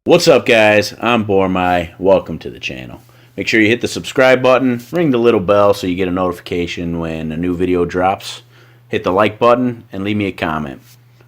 What's up, guys? I'm Bormai. Welcome to the channel. Make sure you hit the subscribe button, ring the little bell so you get a notification when a new video drops. Hit the like button and leave me a comment.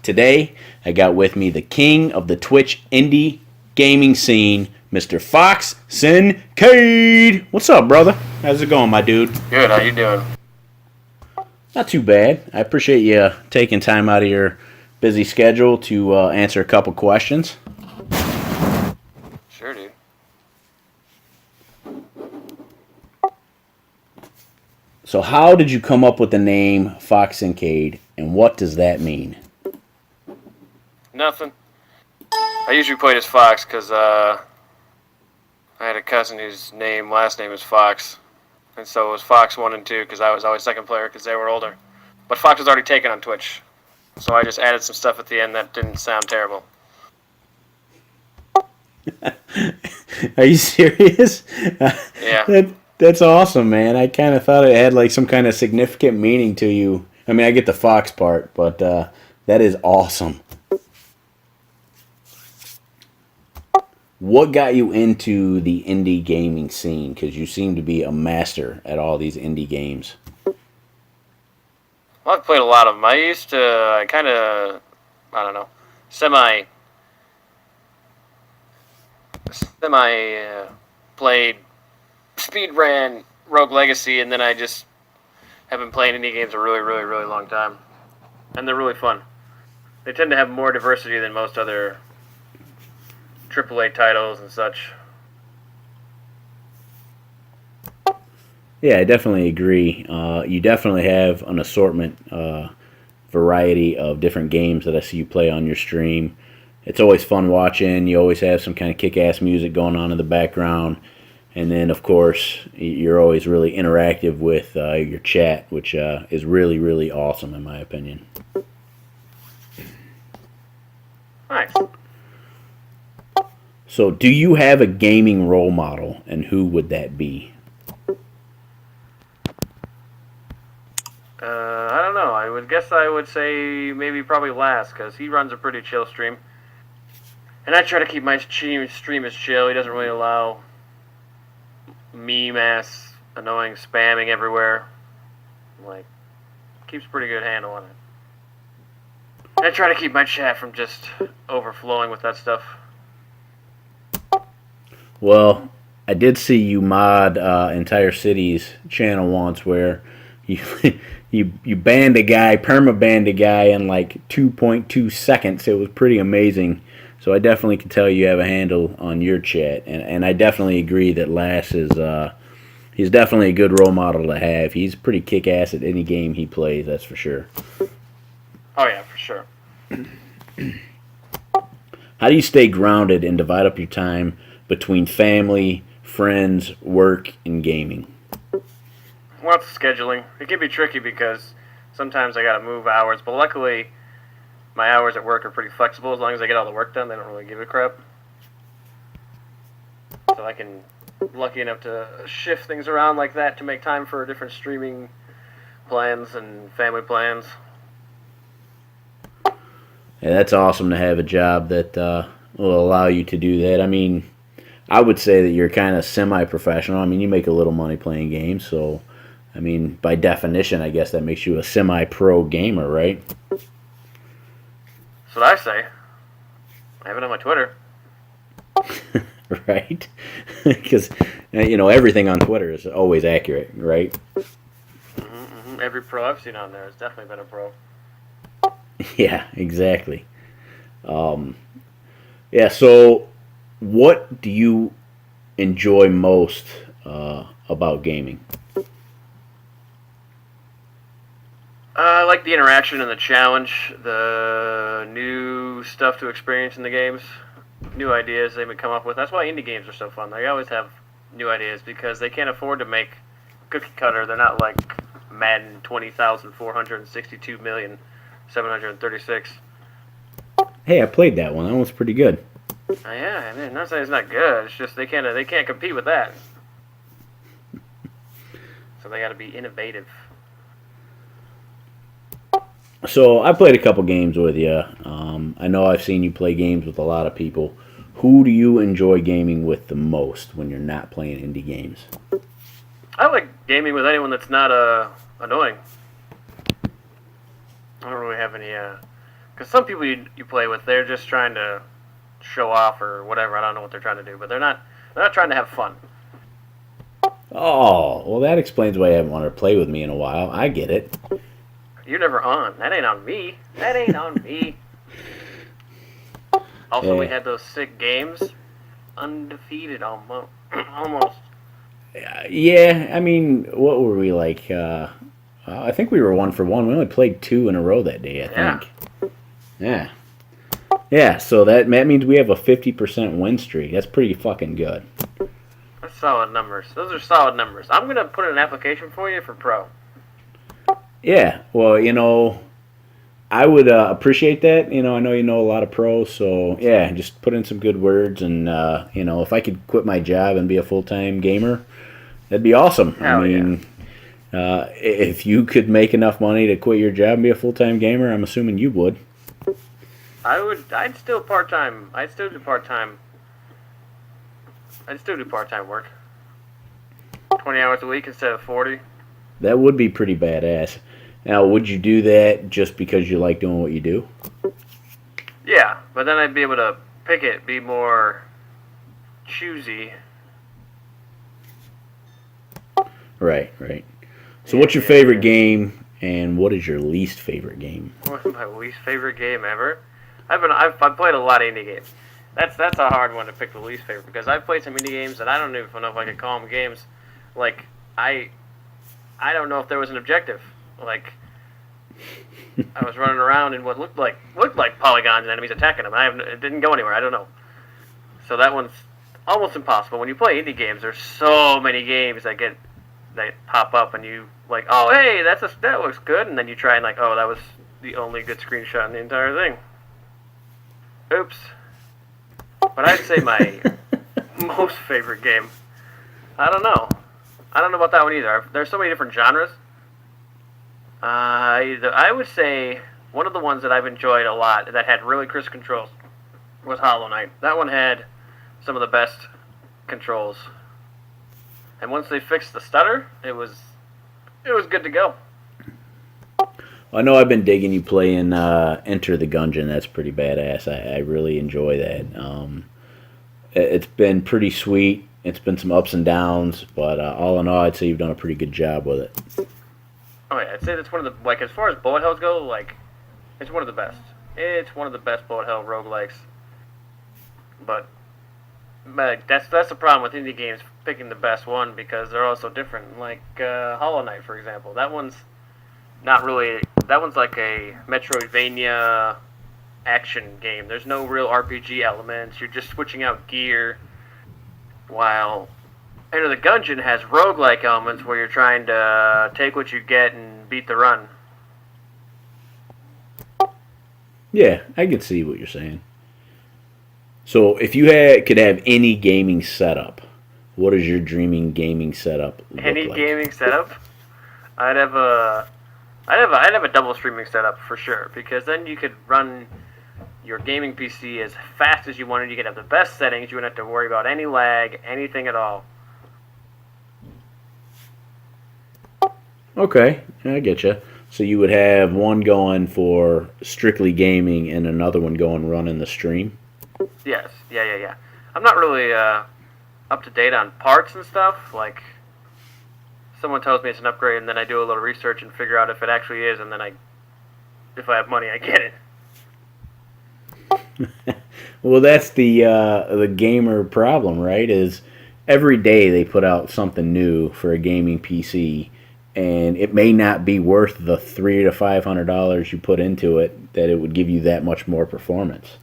Today, I got with me the king of the Twitch indie gaming scene, Mr. FoxCincaid. What's up, brother? How's it going, my dude? Good, how you doing? Not too bad. I appreciate you taking time out of your busy schedule to answer a couple questions. Sure, dude. So how did you come up with the name FoxCincaid, and what does that mean? Nothing. I usually played as Fox because I had a cousin whose last name was Fox. And so it was Fox 1 and 2 because I was always second player because they were older. But Fox was already taken on Twitch. So I just added some stuff at the end that didn't sound terrible. Are you serious? Yeah. That's awesome, man. I kind of thought it had like some kind of significant meaning to you. I mean, I get the Fox part, but that is awesome. What got you into the indie gaming scene? Because you seem to be a master at all these indie games. Well, I've played a lot of them. I used to, I don't know, played speed ran Rogue Legacy, and then I just have been playing indie games a really, really, really long time. And they're really fun. They tend to have more diversity than most other AAA titles and such. Yeah, I definitely agree. You definitely have an assortment, variety of different games that I see you play on your stream. It's always fun watching. You always have some kind of kick-ass music going on in the background. And then, of course, you're always really interactive with your chat, which is really, really awesome in my opinion. Nice. So, do you have a gaming role model, and who would that be? I don't know. I would say maybe probably Last, because he runs a pretty chill stream. And I try to keep my stream as chill. He doesn't really allow meme-ass, annoying spamming everywhere. Like, keeps a pretty good handle on it. I try to keep my chat from just overflowing with that stuff. Well, I did see you mod Entire City's channel once where you you banned a guy, perma-banned a guy in like 2.2 seconds. It was pretty amazing. So I definitely can tell you have a handle on your chat, and I definitely agree that Lass is he's definitely a good role model to have. He's pretty kick-ass at any game he plays, that's for sure. Oh yeah, for sure. How do you stay grounded and divide up your time between family, friends, work, and gaming? Well, it's scheduling. It can be tricky because sometimes I gotta move hours, but luckily my hours at work are pretty flexible. As long as I get all the work done, they don't really give a crap. So I'm lucky enough to shift things around like that to make time for different streaming plans and family plans. Yeah, that's awesome to have a job that will allow you to do that. I mean, I would say that you're kind of semi-professional. I mean, you make a little money playing games, so, I mean, by definition, I guess that makes you a semi-pro gamer, right? That's what I say. I have it on my Twitter. Right? Because, everything on Twitter is always accurate, right? Every pro I've seen on there has definitely been a pro. Yeah, exactly. Yeah, so what do you enjoy most about gaming? I like the interaction and the challenge, the new stuff to experience in the games, new ideas they would come up with. That's why indie games are so fun. They always have new ideas because they can't afford to make cookie cutter. They're not like Madden 20,462,736. Hey, I played that one. That one's pretty good. Yeah, I mean, not saying it's not good. It's just they can't compete with that. So they got to be innovative. So I played a couple games with you. I know I've seen you play games with a lot of people. Who do you enjoy gaming with the most when you're not playing indie games? I like gaming with anyone that's not annoying. I don't really have any. Because some people you play with, they're just trying to show off or whatever. I don't know what they're trying to do, but they're not trying to have fun. Oh, well, that explains why you haven't wanted to play with me in a while. I get it. You're never on. That ain't on me. That ain't on me. Also, we had those sick games. Undefeated almost. Almost. Yeah, I mean, what were we like? I think we were 1 for 1. We only played 2 in a row that day, I think. Yeah. Yeah, so that means we have a 50% win streak. That's pretty fucking good. That's solid numbers. Those are solid numbers. I'm going to put in an application for you for pro. Yeah, well, I would appreciate that. I know you know a lot of pros, so yeah, just put in some good words, and if I could quit my job and be a full-time gamer, that'd be awesome. Hell If you could make enough money to quit your job and be a full-time gamer, I'm assuming you would. I would. I'd still part-time. I'd still do part-time work. 20 hours a week instead of 40. That would be pretty badass. Now, would you do that just because you like doing what you do? Yeah, but then I'd be able to pick it, be more choosy. Right. So what's your favorite game, and what is your least favorite game? What's my least favorite game ever? I've played a lot of indie games. That's a hard one to pick the least favorite, because I've played some indie games that I don't even know if I could call them games. Like, I don't know if there was an objective. Like, I was running around in what looked like polygons and enemies attacking them. It didn't go anywhere. I don't know. So that one's almost impossible. When you play indie games, there's so many games that pop up, and you like, oh hey, that looks good, and then you try and like, oh, that was the only good screenshot in the entire thing. Oops. But I'd say my most favorite game. I don't know about that one either. There's so many different genres. I would say one of the ones that I've enjoyed a lot that had really crisp controls was Hollow Knight. That one had some of the best controls. And once they fixed the stutter, it was good to go. I know I've been digging you playing Enter the Gungeon. That's pretty badass. I really enjoy that. It's been pretty sweet. It's been some ups and downs, but all in all, I'd say you've done a pretty good job with it. Oh yeah, I'd say that's one of the, like, as far as bullet hells go, like, it's one of the best. It's one of the best bullet hell roguelikes. But that's the problem with indie games, picking the best one, because they're all so different. Like Hollow Knight, for example. That one's not really. That one's like a Metroidvania action game. There's no real RPG elements. You're just switching out gear. While Enter the Gungeon has roguelike elements where you're trying to take what you get and beat the run. Yeah, I can see what you're saying. So if you could have any gaming setup, what does your dreaming gaming setup look Any like? gaming setup? I'd have a double streaming setup for sure, because then you could run your gaming PC as fast as you wanted. You could have the best settings. You wouldn't have to worry about any lag, anything at all. Okay, I get you. So you would have one going for strictly gaming and another one going running the stream? Yes, yeah. I'm not really up to date on parts and stuff. Like, someone tells me it's an upgrade, and then I do a little research and figure out if it actually is, and then if I have money, I get it. Well, that's the gamer problem, right? Is every day they put out something new for a gaming PC, and it may not be worth the $300 to $500 you put into it, that it would give you that much more performance.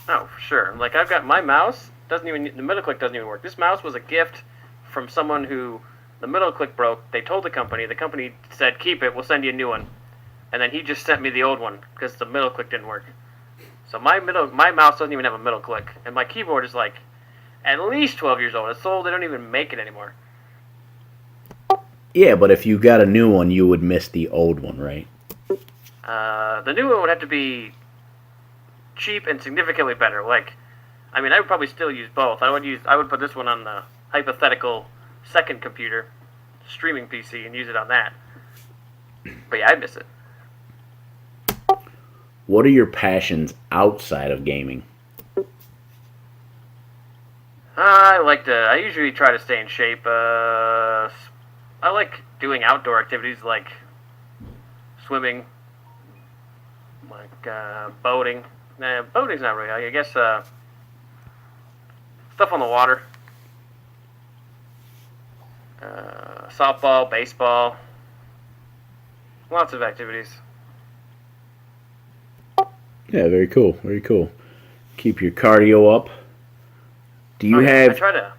Oh, for sure. Like, I've got my mouse, the middle click doesn't even work. This mouse was a gift from someone who, the middle click broke. They told the company said, keep it, we'll send you a new one. And then he just sent me the old one, because the middle click didn't work. So my mouse doesn't even have a middle click. And my keyboard is like, at least 12 years old. It's old, they don't even make it anymore. Yeah, but if you got a new one, you would miss the old one, right? The new one would have to be cheap and significantly better. Like, I mean, I would probably still use both. I would put this one on the hypothetical second computer, streaming PC, and use it on that. But yeah, I miss it. What are your passions outside of gaming? I usually try to stay in shape. I like doing outdoor activities like swimming, like boating. Nah, boating's not really. I guess stuff on the water. Softball, baseball, lots of activities. Yeah, very cool. Very cool. Keep your cardio up. Do you have? I try to.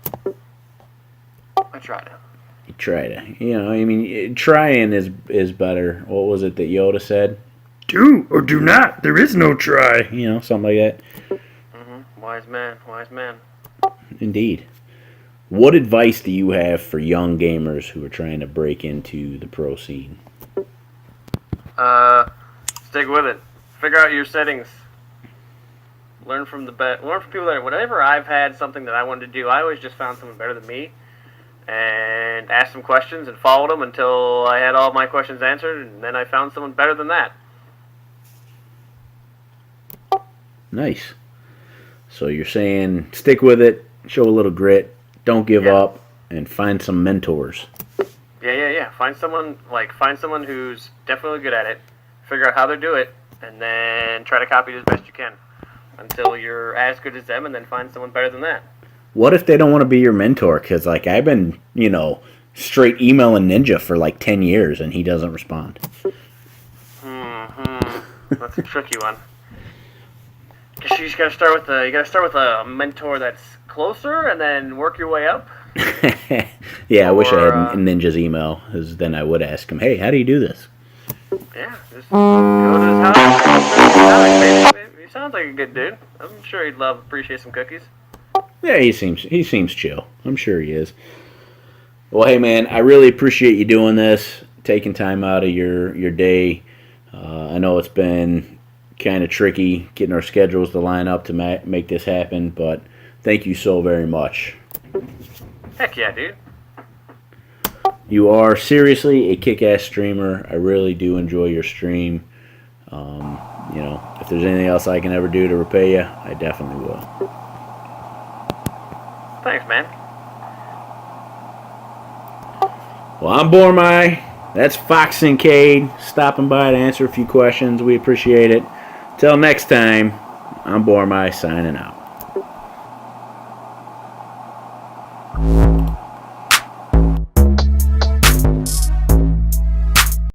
You try to. I mean, trying is better. What was it that Yoda said? Do or do not. There is no try. Something like that. Wise man. Indeed. What advice do you have for young gamers who are trying to break into the pro scene? Stick with it. Figure out your settings. Learn from people that. Whenever I've had something that I wanted to do, I always just found someone better than me, and asked them questions and followed them until I had all my questions answered, and then I found someone better than that. Nice. So you're saying stick with it, show a little grit, don't give up, and find some mentors. Yeah. Find someone who's definitely good at it. Figure out how they do it, and then try to copy it as best you can until you're as good as them, and then find someone better than that. What if they don't want to be your mentor? Because I've been straight emailing Ninja for 10 years, and he doesn't respond. That's a tricky one. Guess you just gotta start with a mentor that's closer, and then work your way up. Yeah, I wish I had Ninja's email, because then I would ask him, hey, how do you do this? Yeah, just go to his house. He sounds like a good dude. I'm sure he'd appreciate some cookies. Yeah, he seems chill. I'm sure he is. Well, hey man, I really appreciate you doing this, taking time out of your day. I know it's been kind of tricky getting our schedules to line up to make this happen, but thank you so very much. Heck yeah, dude. You are seriously a kick-ass streamer. I really do enjoy your stream. If there's anything else I can ever do to repay you, I definitely will. Thanks, man. Well, I'm Bormai. That's FoxCincaid stopping by to answer a few questions. We appreciate it. Till next time, I'm Bormai signing out.